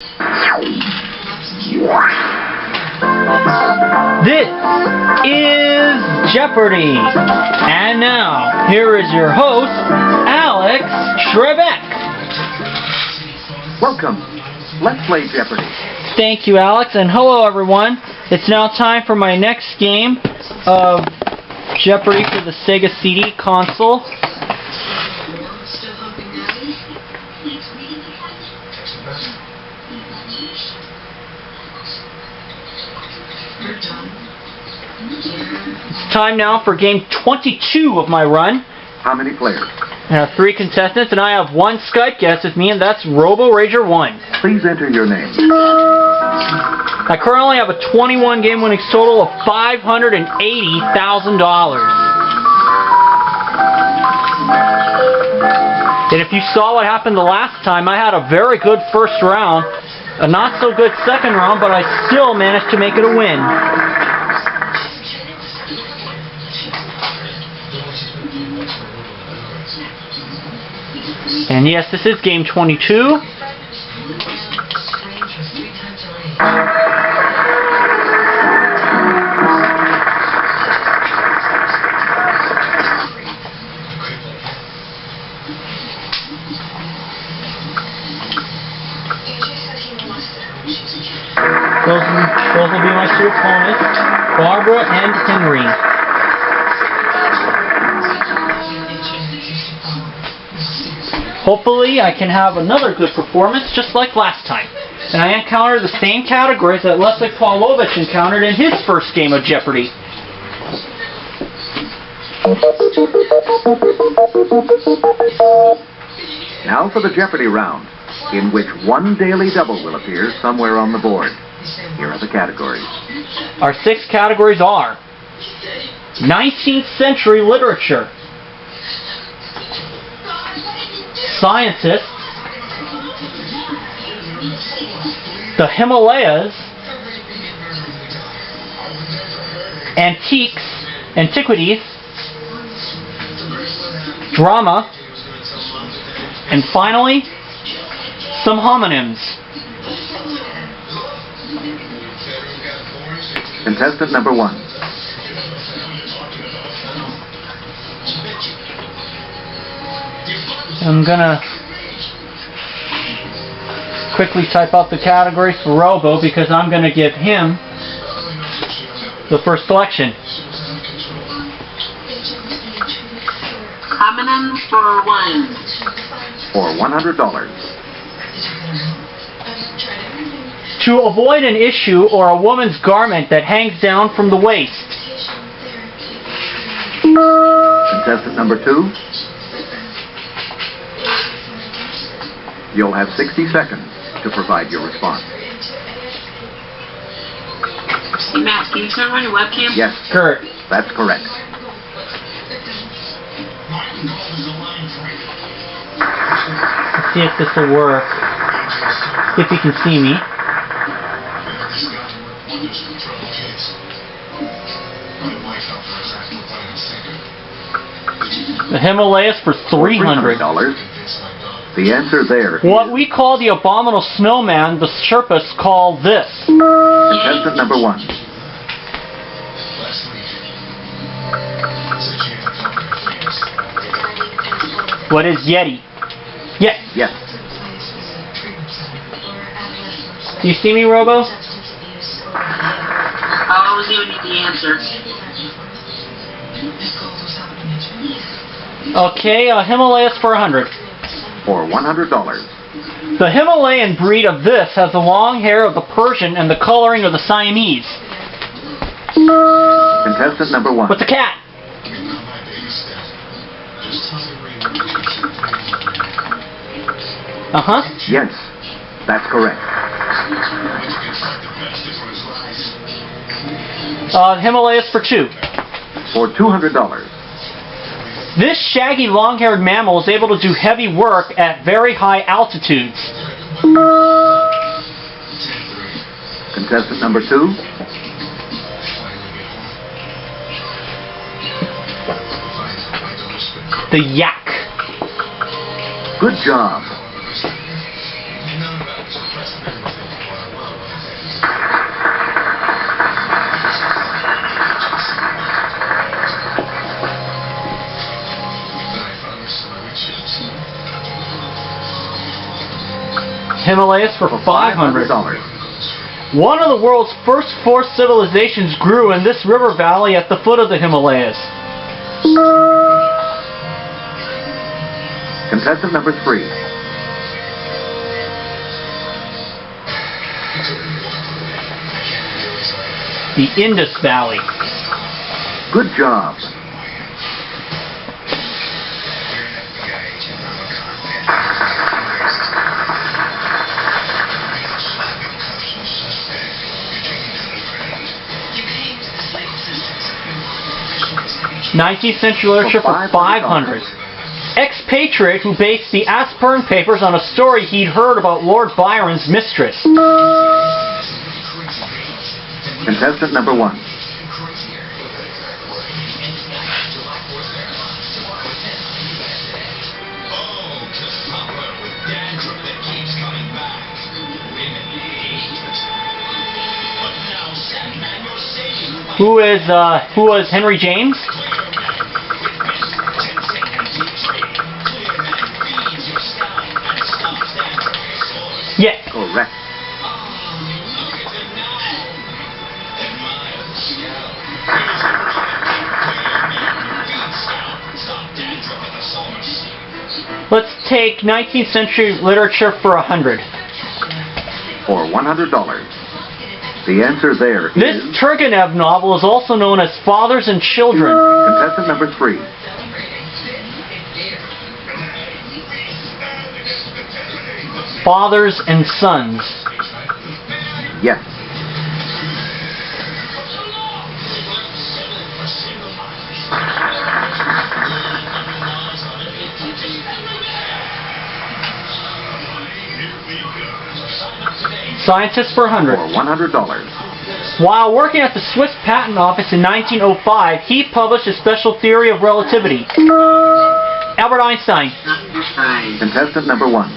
This is Jeopardy! And now, here is your host, Alex Trebek. Welcome. Let's play Jeopardy! Thank you, Alex, and hello, everyone. It's now time for my next game of Jeopardy for the Sega CD console. It's time now for game 22 of my run. How many players? I have 3 contestants, and I have 1 Skype guest with me, and that's RoboRager1. Please enter your name. I currently have a 21 game winnings total of $580,000. And if you saw what happened the last time, I had a very good first round, a not so good second round, but I still managed to make it a win. And yes, this is game 22. Those will be my 2 opponents, Barbara and Henry. Hopefully I can have another good performance just like last time. And I encounter the same categories that Leslie Pavlovich encountered in his first game of Jeopardy. Now for the Jeopardy round, in which one daily double will appear somewhere on the board. Here are the categories. Our 6 categories are 19th century literature, scientists, the Himalayas, antiquities, drama, and finally, some homonyms. Contestant number 1. I'm gonna quickly type out the categories for Robo because I'm gonna give him the first selection. Homonyms for 1. For $100. To avoid an issue or a woman's garment that hangs down from the waist. Contestant number 2. You'll have 60 seconds to provide your response. Hey, Matt, can you turn on your webcam? Yes, Kurt. that's correct. Let's see if this will work. If you can see me. The Himalayas for $300. The answer there. What we call the abominable snowman, the Sherpas call this. Contestant number 1. What is Yeti? Yes. Yes. Do you see me, Robo? I always even need the answer. Okay, Himalayas for $100. For $100. The Himalayan breed of this has the long hair of the Persian and the coloring of the Siamese. Contestant number 1. What's a cat? Uh-huh. Yes, that's correct. Himalayas for $2. For $200. This shaggy long-haired mammal is able to do heavy work at very high altitudes. Contestant number 2. The yak. Good job. Himalayas for $500. One of the world's first 4 civilizations grew in this river valley at the foot of the Himalayas. Contestant number 3. The Indus Valley. Good job. '19th century literature for $500. Expatriate who based the Aspern Papers on a story he'd heard about Lord Byron's mistress. Contestant number 1. Who was Henry James? Yes. Correct. Let's take 19th century literature for $100. For $100. The answer there This is Turgenev novel is also known as Fathers and Children. contestant number 3. Fathers and Sons. Yes. Scientist for $100. For $100. While working at the Swiss Patent Office in 1905, he published a special theory of relativity. Albert Einstein. Contestant number 1.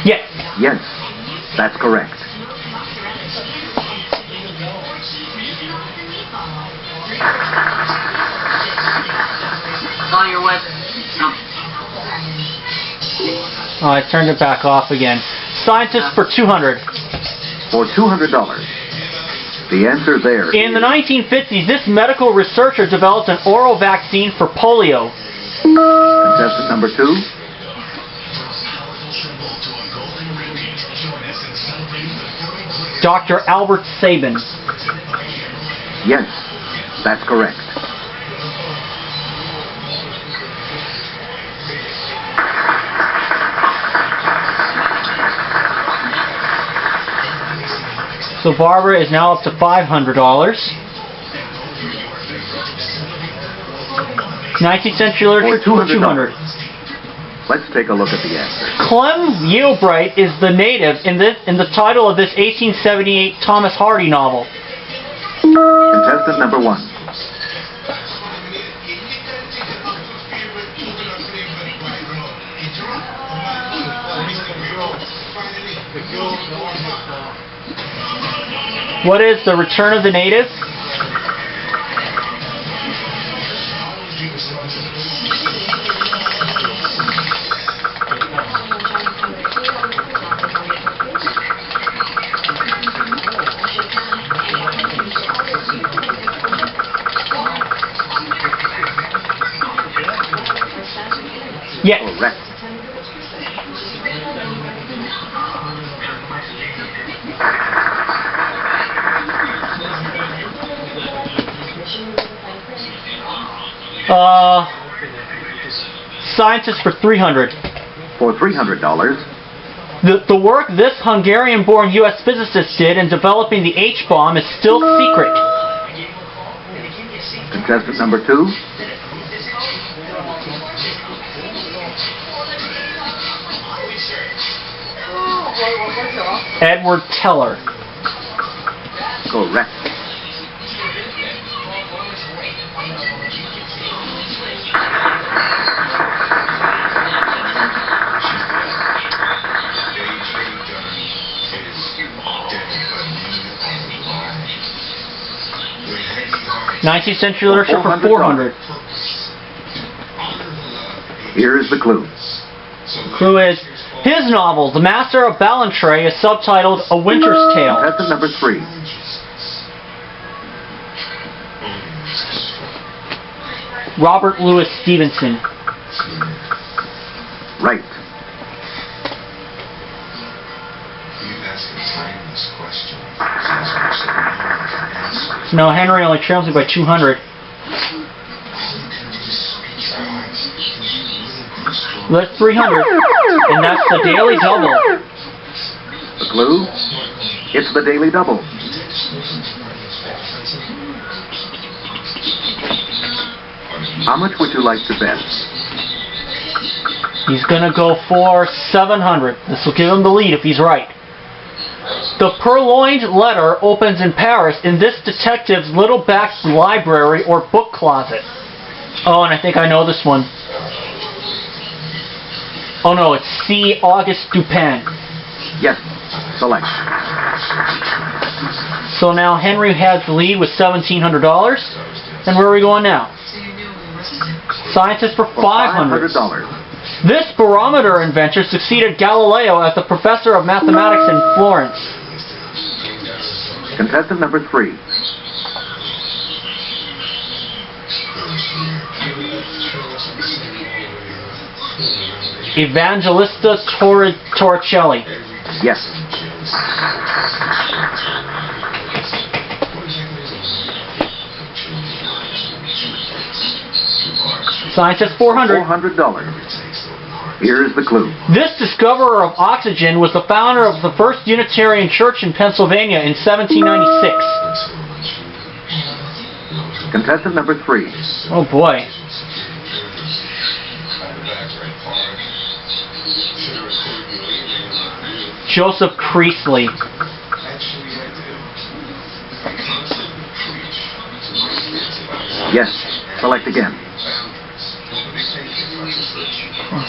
Yes. Yes, that's correct. Call your web. Oh, I turned it back off again. Scientist for $200. For $200. The answer there In the is 1950s, this medical researcher developed an oral vaccine for polio. contestant number 2. Dr. Albert Sabin. Yes, that's correct. So Barbara is now up to $500. 19th century literature for $200. Let's take a look at the answer. Clem Yeobright is the native in the title of this 1878 Thomas Hardy novel. Contestant number 1. What is The Return of the Native? Yes. Correct. Scientist for $300. For $300. The work this Hungarian-born U.S. physicist did in developing the H-bomb is still secret. Contestant number 2. Edward Teller. Correct. 19th century literature for $400. Here is the clue. Clue is, his novel, The Master of Ballantrae, is subtitled A Winter's Tale. Contestant number 3. Robert Louis Stevenson. Right. No, Henry only trails me by 200. That's 300. And that's the Daily Double. The clue? It's the Daily Double. How much would you like to bet? He's gonna go for 700. This will give him the lead if he's right. The purloined letter opens in Paris in this detective's little back library or book closet. Oh, and I think I know this one. Oh no, it's C. Auguste Dupin. Yes. Select. So now Henry has the lead with $1,700. And where are we going now? Scientist for $500. This barometer inventor succeeded Galileo as the professor of mathematics in Florence. Contestant number 3. Evangelista Torricelli. Yes. Scientist $400. $400. Here is the clue. This discoverer of oxygen was the founder of the first Unitarian Church in Pennsylvania in 1796. Contestant number 3. Oh boy. Joseph Priestley. Yes. Select again.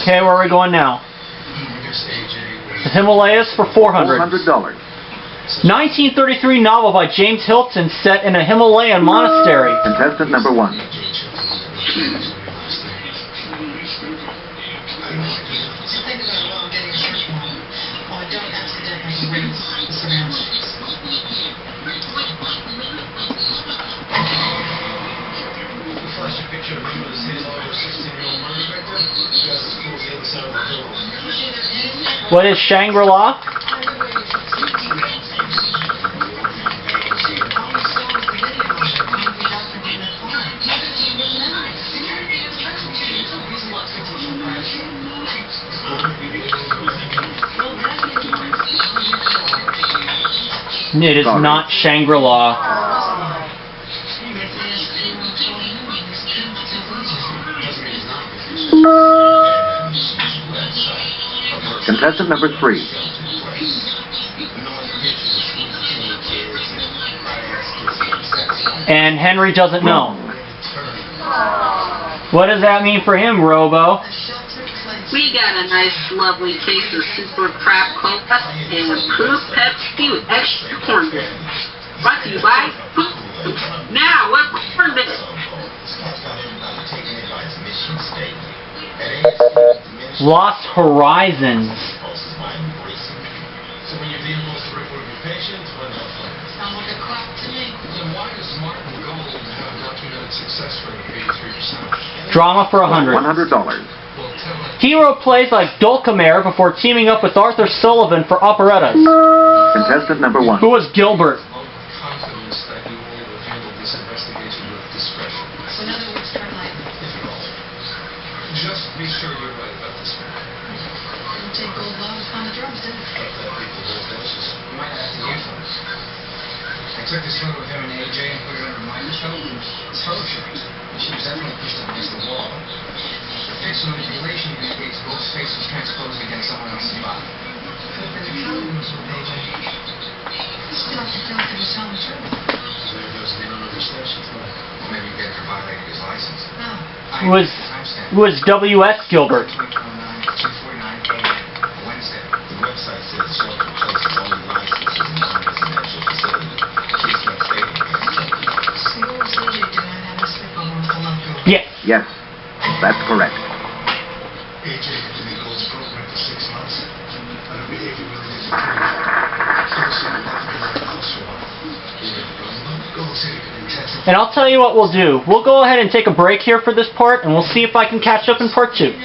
Okay, where are we going now? The Himalayas for $400. $400. 1933 novel by James Hilton set in a Himalayan monastery. Contestant number 1. What is Shangri-La? It is not Shangri-La. Contestant number 3. And Henry doesn't know. What does that mean for him, Robo? We got a nice, lovely case of super crap cola and approved Pepsi with extra corn bits. Brought to you by Now, what corn bits? Lost Horizons. Drama for $100. $100. Hero plays like Dulcimer before teaming up with Arthur Sullivan for operettas. Contestant number 1. Who was Gilbert? Just be sure you're right about this one. Didn't take gold bottles on the drums, did it? You might have to use them. I took this photo of him and AJ and put it under my show. It's photoshopped. She was definitely pushed up against the wall. The facial manipulation indicates both face was transposed against someone else's body. Could have been the countenance with AJ. This doctor felt he was telling the truth. There goes the number of stations. Well, maybe you better violated his license. No. Who was W.S. Gilbert? The website says shelter places only licenses in non-residential facilities. Please keep stating that. So what was AJ doing Yes, that's correct. AJ had to be Gold's program for 6 months. And her behavior really disappeared. So she left me in the house for a while. Gold said he could intensify. And I'll tell you what we'll do. We'll go ahead and take a break here for this part, and we'll see if I can catch up in part 2.